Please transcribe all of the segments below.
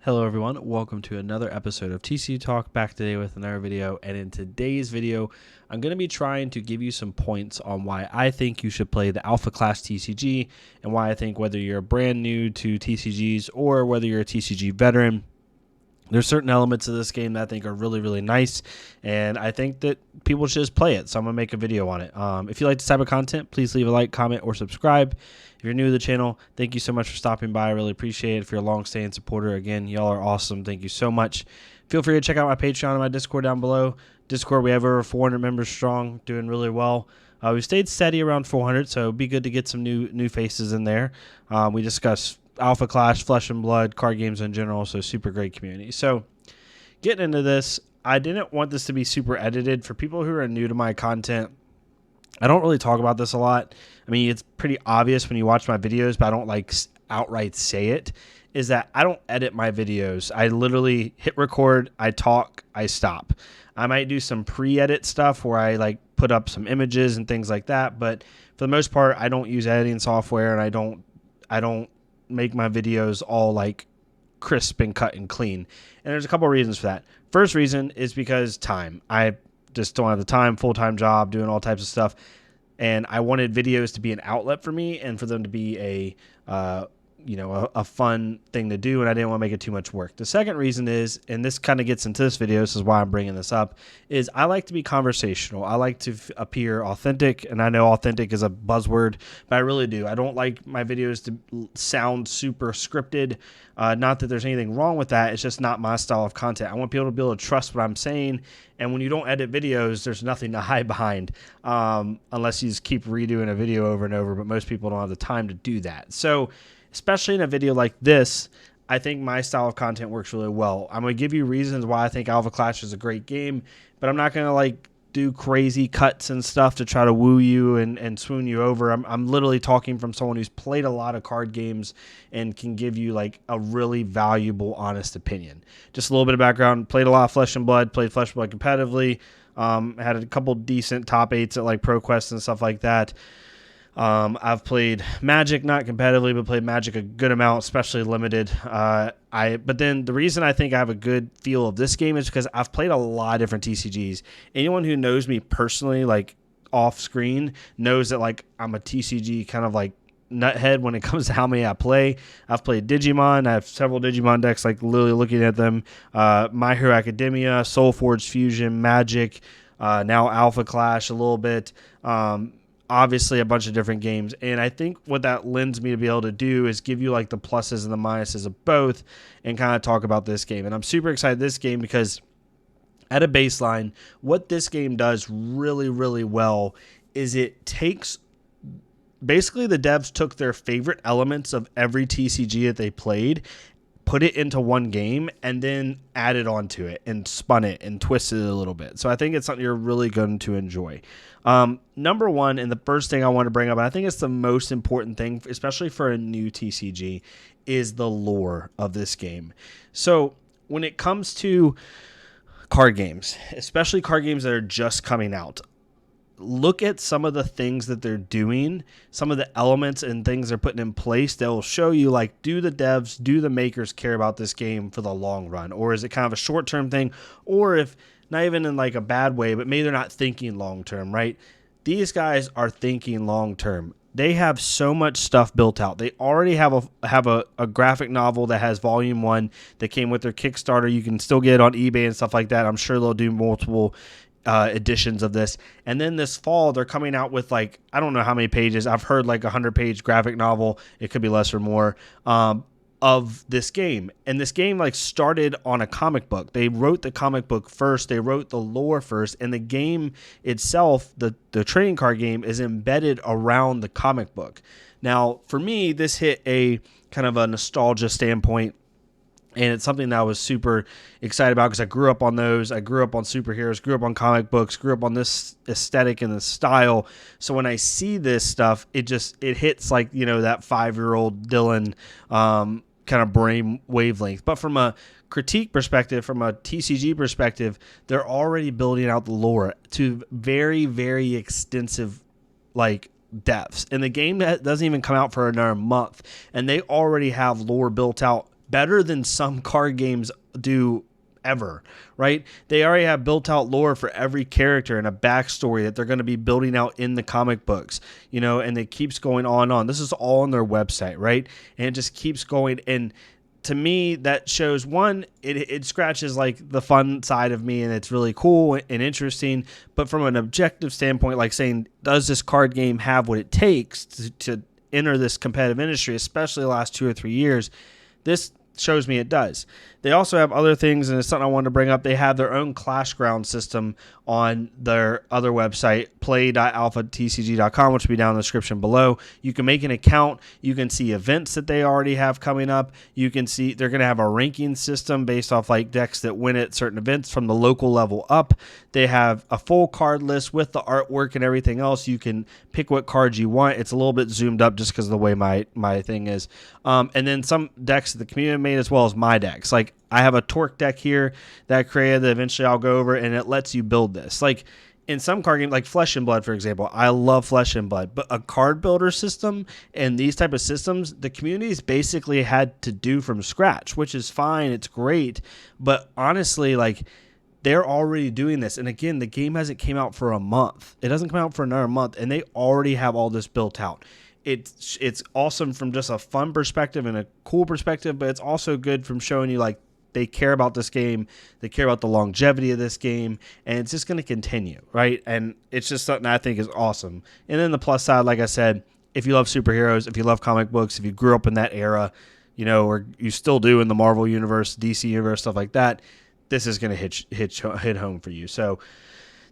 Hello everyone, welcome to another episode of TCG Talk, back today with another video. And in today's video, I'm going to be trying to give you some points on why I think you should play the Alpha Class TCG, and why I think whether you're brand new to TCGs or whether you're a TCG veteran, there's certain elements of this game that I think are really, really nice, and I think that people should just play it, so I'm going to make a video on it. If you like this type of content, please leave a like, comment, or subscribe. If you're new to the channel, thank you so much for stopping by. I really appreciate it. If you're a long-standing supporter, again, y'all are awesome. Thank you so much. Feel free to check out my Patreon and my Discord down below. Discord, we have over 400 members strong, doing really well. We stayed steady around 400, so it'd be good to get some new faces in there. We discuss Alpha Clash, Flesh and Blood, card games in general, so super great community. So getting into this, I didn't want this to be super edited. For people who are new to my content, I don't really talk about this a lot. I mean, it's pretty obvious when you watch my videos, but I don't like outright say it, is that I don't edit my videos. I literally hit record, I talk, I stop. I might do some pre-edit stuff where I like put up some images and things like that, but for the most part, I don't use editing software, and I don't make my videos all like crisp and cut and clean. And there's a couple of reasons for that. First reason is because time. I just don't have the time, full-time job, doing all types of stuff. And I wanted videos to be an outlet for me and for them to be a fun thing to do, and I didn't want to make it too much work. The second reason is, and this kind of gets into this video, this is why I'm bringing this up, is I like to be conversational. I like to appear authentic, and I know authentic is a buzzword, but I really do. I don't like my videos to sound super scripted. Not that there's anything wrong with that. It's just not my style of content. I want people to be able to trust what I'm saying, and when you don't edit videos, there's nothing to hide behind, unless you just keep redoing a video over and over, but most people don't have the time to do that. So especially in a video like this, I think my style of content works really well. I'm going to give you reasons why I think Alpha Clash is a great game, but I'm not going to like do crazy cuts and stuff to try to woo you and swoon you over. I'm literally talking from someone who's played a lot of card games and can give you like a really valuable, honest opinion. Just a little bit of background. Played a lot of Flesh and Blood, played Flesh and Blood competitively, had a couple decent top 8s at like ProQuest and stuff like that. I've played Magic, not competitively, but played Magic a good amount, especially limited. But then the reason I think I have a good feel of this game is because I've played a lot of different TCGs. Anyone who knows me personally, like off screen, knows that like I'm a TCG kind of like nuthead when it comes to how many I play. I've played Digimon. I have several Digimon decks, like literally looking at them. My Hero Academia, Soulforge Fusion, Magic, now Alpha Clash a little bit. Obviously a bunch of different games, and I think what that lends me to be able to do is give you like the pluses and the minuses of both and kind of talk about this game. And I'm super excited this game because at a baseline, what this game does really, really well is it takes, basically the devs took their favorite elements of every TCG that they played, put it into one game, and then added onto it and spun it and twisted it a little bit. So I think it's something you're really going to enjoy. Number one, and the first thing I want to bring up, and I think it's the most important thing, especially for a new TCG, is the lore of this game. So when it comes to card games, especially card games that are just coming out, look at some of the things that they're doing, some of the elements and things they're putting in place that will show you, like, do the devs, do the makers care about this game for the long run? Or is it kind of a short-term thing? Or if not even in like a bad way, but maybe they're not thinking long-term, right? These guys are thinking long-term. They have so much stuff built out. They already have a graphic novel that has volume 1 that came with their Kickstarter. You can still get it on eBay and stuff like that. I'm sure they'll do multiple editions of this. And then this fall, they're coming out with like, I don't know how many pages. I've heard like 100-page graphic novel. It could be less or more. Of this game. And this game like started on a comic book. They wrote the comic book first, they wrote the lore first, and the game itself, the trading card game, is embedded around the comic book. Now, for me, this hit a kind of a nostalgia standpoint, and it's something that I was super excited about because I grew up on those. I grew up on superheroes, grew up on comic books, grew up on this aesthetic and this style. So when I see this stuff, it hits like, you know, that 5-year-old Dylan kind of brain wavelength. But from a critique perspective, from a TCG perspective, they're already building out the lore to very, very extensive like depths. And the game that doesn't even come out for another month, and they already have lore built out better than some card games do ever, right? They already have built out lore for every character and a backstory that they're going to be building out in the comic books, and it keeps going on and on. This is all on their website, right? And it just keeps going. And to me, that shows, one, it scratches like the fun side of me, and it's really cool and interesting. But from an objective standpoint, like saying, does this card game have what it takes to enter this competitive industry, especially the last 2 or 3 years? This shows me it does. They also have other things, and it's something I wanted to bring up. They have their own Clash Ground system on their other website, play.alphatcg.com, which will be down in the description below. You can make an account. You can see events that they already have coming up. You can see they're going to have a ranking system based off like decks that win at certain events from the local level up. They have a full card list with the artwork and everything else. You can pick what cards you want. It's a little bit zoomed up just because of the way my thing is. And then some decks that the community made, as well as my decks. Like, I have a Torque deck here that I created that eventually I'll go over, and it lets you build this. Like, in some card games, like Flesh and Blood, for example, I love Flesh and Blood, but a card builder system and these type of systems, the communities basically had to do from scratch, which is fine. It's great. But honestly, like, they're already doing this. And again, the game hasn't came out for a month. It doesn't come out for another month, and they already have all this built out. It's awesome from just a fun perspective and a cool perspective, but it's also good from showing you, like, they care about this game. They care about the longevity of this game, and it's just going to continue, right? And it's just something I think is awesome. And then the plus side, like I said, if you love superheroes, if you love comic books, if you grew up in that era, or you still do in the Marvel universe, DC universe, stuff like that, this is going to hit home for you. So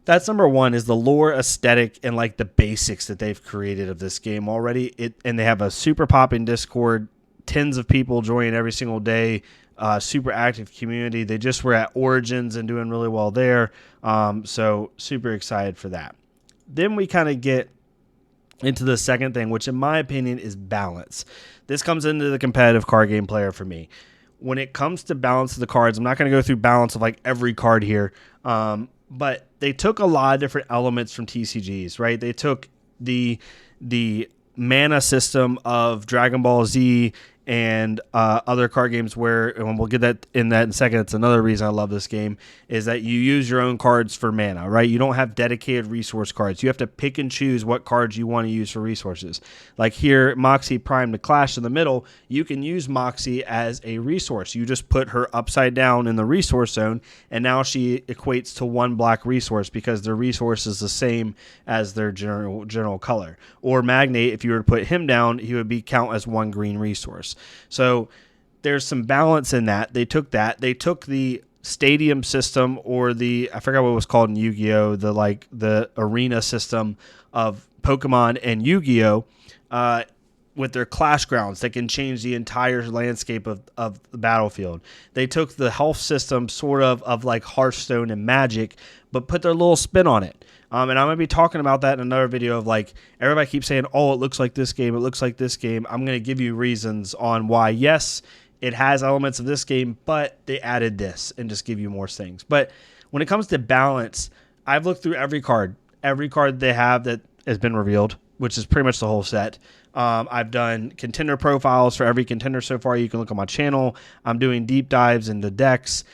that's number one, is the lore, aesthetic, and like the basics that they've created of this game already. And they have a super popping Discord, tens of people joining every single day. Super active community. They just were at Origins and doing really well there. So super excited for that. Then we kind of get into the second thing, which in my opinion is balance. This comes into the competitive card game player for me. When it comes to balance of the cards, I'm not going to go through balance of like every card here. But they took a lot of different elements from TCGs, right? They took the mana system of Dragon Ball Z and other card games where, and we'll get that in a second, it's another reason I love this game, is that you use your own cards for mana, right? You don't have dedicated resource cards. You have to pick and choose what cards you want to use for resources. Like here, Moxie Prime to Clash in the middle, you can use Moxie as a resource. You just put her upside down in the resource zone, and now she equates to 1 black resource because their resource is the same as their general color. Or Magnate, if you were to put him down, he would count as 1 green resource. So there's some balance in that. They took the stadium system, or I forgot what it was called in Yu-Gi-Oh, the arena system of Pokemon and Yu-Gi-Oh, with their Clash Grounds that can change the entire landscape of the battlefield. They took the health system sort of like Hearthstone and Magic, but put their little spin on it. And I'm going to be talking about that in another video of like, everybody keeps saying, oh, it looks like this game, it looks like this game. I'm going to give you reasons on why, yes, it has elements of this game, but they added this and just give you more things. But when it comes to balance, I've looked through every card they have that has been revealed, which is pretty much the whole set. I've done contender profiles for every contender so far. You can look on my channel. I'm doing deep dives into decks.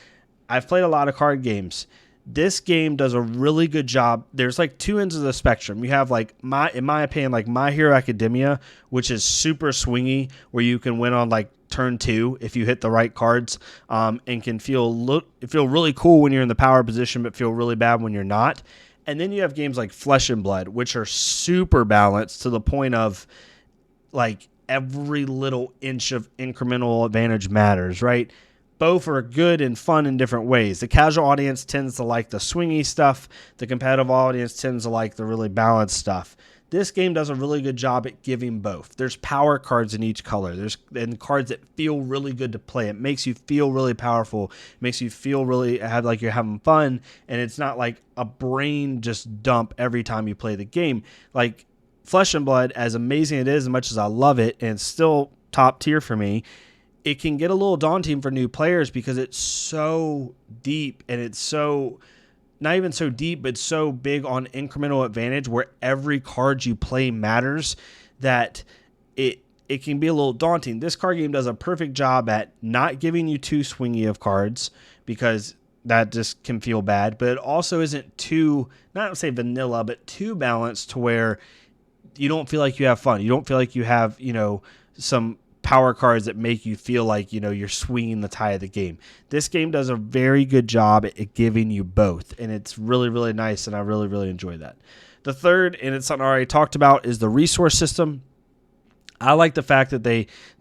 I've played a lot of card games. This game does a really good job. There's like 2 ends of the spectrum. You have like in my opinion, like My Hero Academia, which is super swingy, where you can win on like turn 2 if you hit the right cards, and can feel really cool when you're in the power position, but feel really bad when you're not. And then you have games like Flesh and Blood, which are super balanced to the point of like every little inch of incremental advantage matters, right? Both are good and fun in different ways. The casual audience tends to like the swingy stuff. The competitive audience tends to like the really balanced stuff. This game does a really good job at giving both. There's power cards in each color. There's cards that feel really good to play. It makes you feel really powerful. It makes you feel really like you're having fun, and it's not like a brain just dump every time you play the game. Like Flesh and Blood, as amazing it is, as much as I love it, and it's still top tier for me, it can get a little daunting for new players because it's so deep, and it's so not even so deep, but so big on incremental advantage where every card you play matters, that it can be a little daunting. This card game does a perfect job at not giving you too swingy of cards, because that just can feel bad, but it also isn't too, not to say vanilla, but too balanced to where you don't feel like you have fun. You don't feel like you have, some power cards that make you feel like, you're swinging the tide of the game. This game does a very good job at giving you both, and it's really, really nice, and I really, really enjoy that. The third, and it's something I already talked about, is the resource system. I like the fact that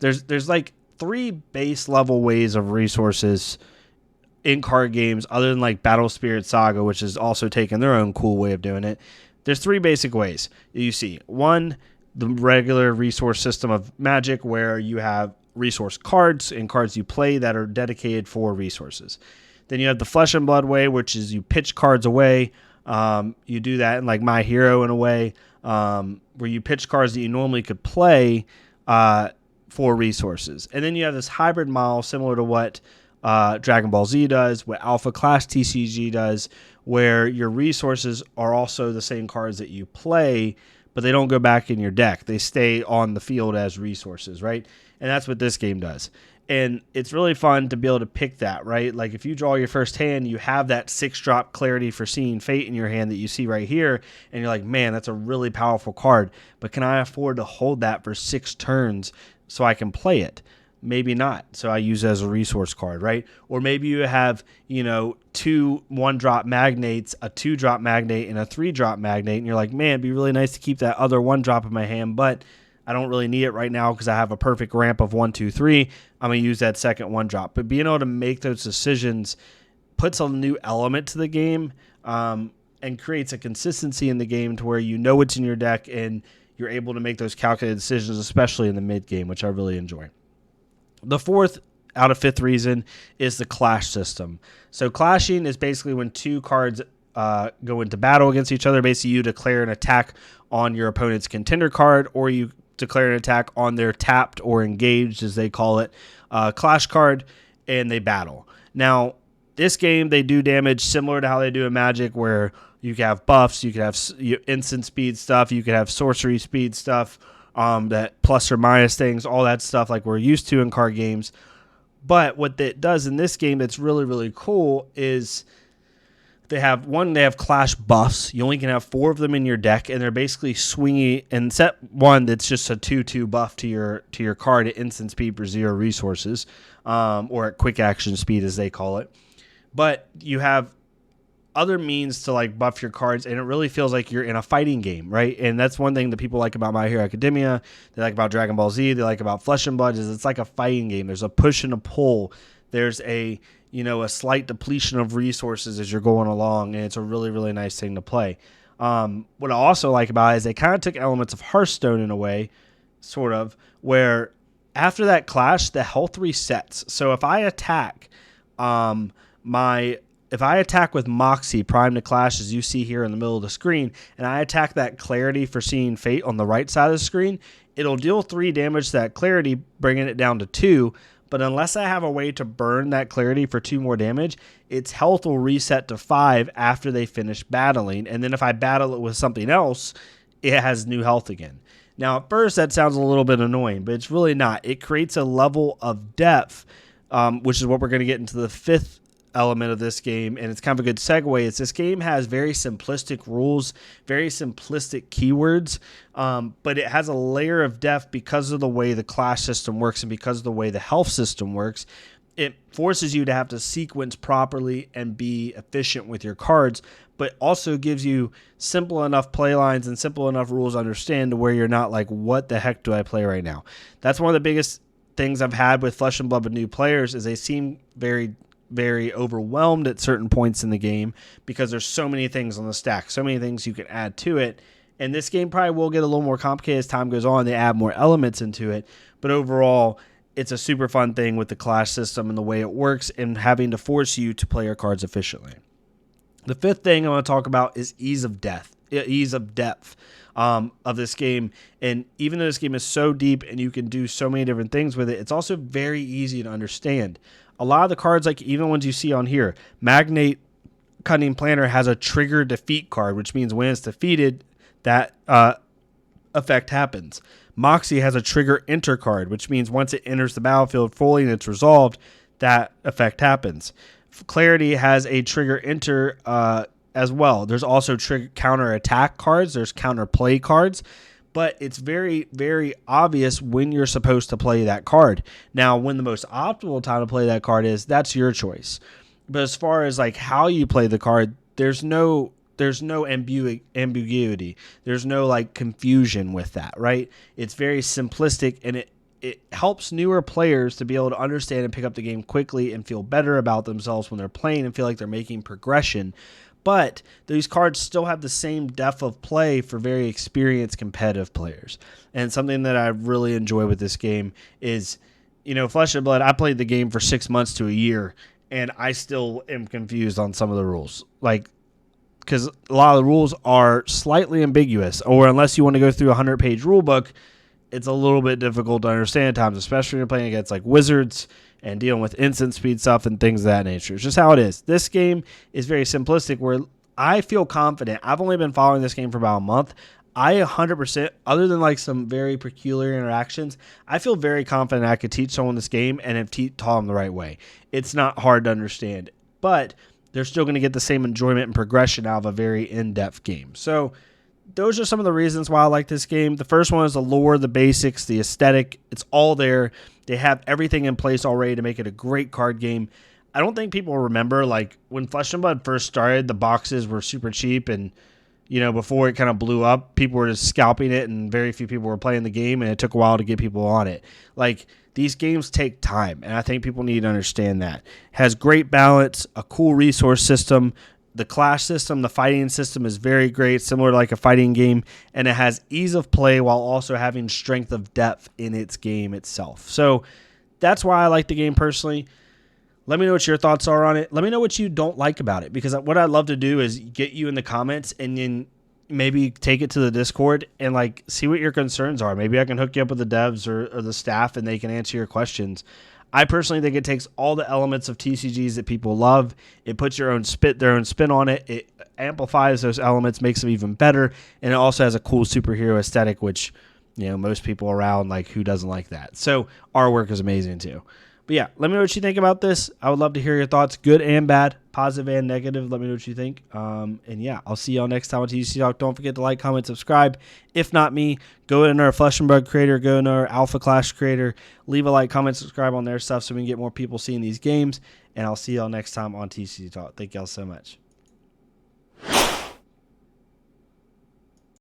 there's like 3 base level ways of resources in card games, other than like Battle Spirit Saga, which has also taken their own cool way of doing it. There's 3 basic ways you see. 1, the regular resource system of Magic, where you have resource cards and cards you play that are dedicated for resources. Then you have the Flesh and Blood way, which is you pitch cards away. You do that in like My Hero in a way, where you pitch cards that you normally could play for resources. And then you have this hybrid model similar to what Dragon Ball Z does, what Alpha Class TCG does, where your resources are also the same cards that you play, but they don't go back in your deck. They stay on the field as resources, right? And that's what this game does. And it's really fun to be able to pick that, right? Like if you draw your first hand, you have that 6-drop Clarity Foreseeing Fate in your hand that you see right here, and you're like, man, that's a really powerful card, but can I afford to hold that for 6 turns so I can play it? Maybe not. So I use it as a resource card, right? Or maybe you have, 2 1-drop magnates, a 2-drop magnate, and a 3-drop magnate, and you're like, man, it'd be really nice to keep that other 1-drop in my hand, but I don't really need it right now because I have a perfect ramp of 1, 2, 3. I'm going to use that second 1-drop. But being able to make those decisions puts a new element to the game, and creates a consistency in the game to where you know what's in your deck and you're able to make those calculated decisions, especially in the mid game, which I really enjoy. The 4th out of 5th reason is the clash system. So clashing is basically when 2 cards go into battle against each other. Basically, you declare an attack on your opponent's contender card, or you declare an attack on their tapped or engaged, as they call it, clash card, and they battle. Now, this game, they do damage similar to how they do in Magic, where you can have buffs, you can have instant speed stuff, you can have sorcery speed stuff, that plus or minus things, all that stuff like we're used to in card games. But what it does in this game that's really, really cool is they have clash buffs. You only can have 4 of them in your deck, and they're basically swingy. And set 1 that's just a 2/2 buff to your card at instant speed for 0 resources, or at quick action speed, as they call it. But you have other means to like buff your cards, and it really feels like you're in a fighting game, right? And that's one thing that people like about My Hero Academia, they like about Dragon Ball Z, they like about Flesh and Blood, is it's like a fighting game. There's a push and a pull. There's a slight depletion of resources as you're going along, and it's a really, really nice thing to play. What I also like about it is they kind of took elements of Hearthstone in a way, sort of, where after that clash, the health resets. So if I attack if I attack with Moxie, Prime to Clash, as you see here in the middle of the screen, and I attack that Clarity Foreseeing Fate on the right side of the screen, it'll deal 3 damage to that Clarity, bringing it down to 2. But unless I have a way to burn that Clarity for 2 more damage, its health will reset to 5 after they finish battling. And then if I battle it with something else, it has new health again. Now, at first, that sounds a little bit annoying, but it's really not. It creates a level of depth, which is what we're going to get into the 5th element of this game, and it's kind of a good segue. Is this game has very simplistic rules, very simplistic keywords, but it has a layer of depth because of the way the clash system works and because of the way the health system works. It forces you to have to sequence properly and be efficient with your cards, but also gives you simple enough play lines and simple enough rules to understand to where you're not like, what the heck do I play right now? That's one of the biggest things I've had with Flesh and Blood with new players, is they seem very, very overwhelmed at certain points in the game because there's so many things on the stack, so many things you can add to it. And this game probably will get a little more complicated as time goes on. They add more elements into it, but overall, it's a super fun thing with the clash system and the way it works and having to force you to play your cards efficiently. The 5th thing I want to talk about is ease of depth of this game. And even though this game is so deep and you can do so many different things with it, it's also very easy to understand. A lot of the cards, like even ones you see on here, Magnate Cunning Planner has a trigger defeat card, which means when it's defeated, that effect happens. Moxie has a trigger enter card, which means once it enters the battlefield fully and it's resolved, that effect happens. Clarity has a trigger enter as well. There's also counter attack cards. There's counter play cards. But it's very, very obvious when you're supposed to play that card. Now, when the most optimal time to play that card is, that's your choice. But as far as like how you play the card, there's no ambiguity. There's no like confusion with that, right? It's very simplistic, and it helps newer players to be able to understand and pick up the game quickly and feel better about themselves when they're playing and feel like they're making progression. But these cards still have the same depth of play for very experienced competitive players. And something that I really enjoy with this game is, Flesh and Blood, I played the game for 6 months to a year, and I still am confused on some of the rules. Like, because a lot of the rules are slightly ambiguous, or unless you want to go through a 100-page rule book, it's a little bit difficult to understand at times, especially when you're playing against like wizards and dealing with instant speed stuff and things of that nature. It's just how it is. This game is very simplistic, where I feel confident. I've only been following this game for about a month. I 100%, other than like some very peculiar interactions, I feel very confident I could teach someone this game and have taught them the right way. It's not hard to understand, but they're still going to get the same enjoyment and progression out of a very in-depth game. So those are some of the reasons why I like this game. The first one is the lore, the basics, the aesthetic. It's all there. They have everything in place already to make it a great card game. I don't think people remember, like, when Flesh and Blood first started, the boxes were super cheap, and, before it kind of blew up, people were just scalping it, and very few people were playing the game, and it took a while to get people on it. Like, these games take time, and I think people need to understand that. It has great balance, a cool resource system. The clash system, the fighting system is very great, similar to like a fighting game, and it has ease of play while also having strength of depth in its game itself. So that's why I like the game personally. Let me know what your thoughts are on it. Let me know what you don't like about it, because what I'd love to do is get you in the comments and then maybe take it to the Discord and like see what your concerns are. Maybe I can hook you up with the devs or the staff and they can answer your questions. I personally think it takes all the elements of TCGs that people love. It puts their own spin on it. It amplifies those elements, makes them even better, and it also has a cool superhero aesthetic, which most people around, like, who doesn't like that? So artwork is amazing too. But yeah, let me know what you think about this. I would love to hear your thoughts, good and bad, positive and negative. Let me know what you think. And yeah, I'll see y'all next time on TCG Talk. Don't forget to like, comment, subscribe. If not me, go in our Flesh and Blood creator, go in our Alpha Clash creator, leave a like, comment, subscribe on their stuff so we can get more people seeing these games. And I'll see y'all next time on TCG Talk. Thank y'all so much.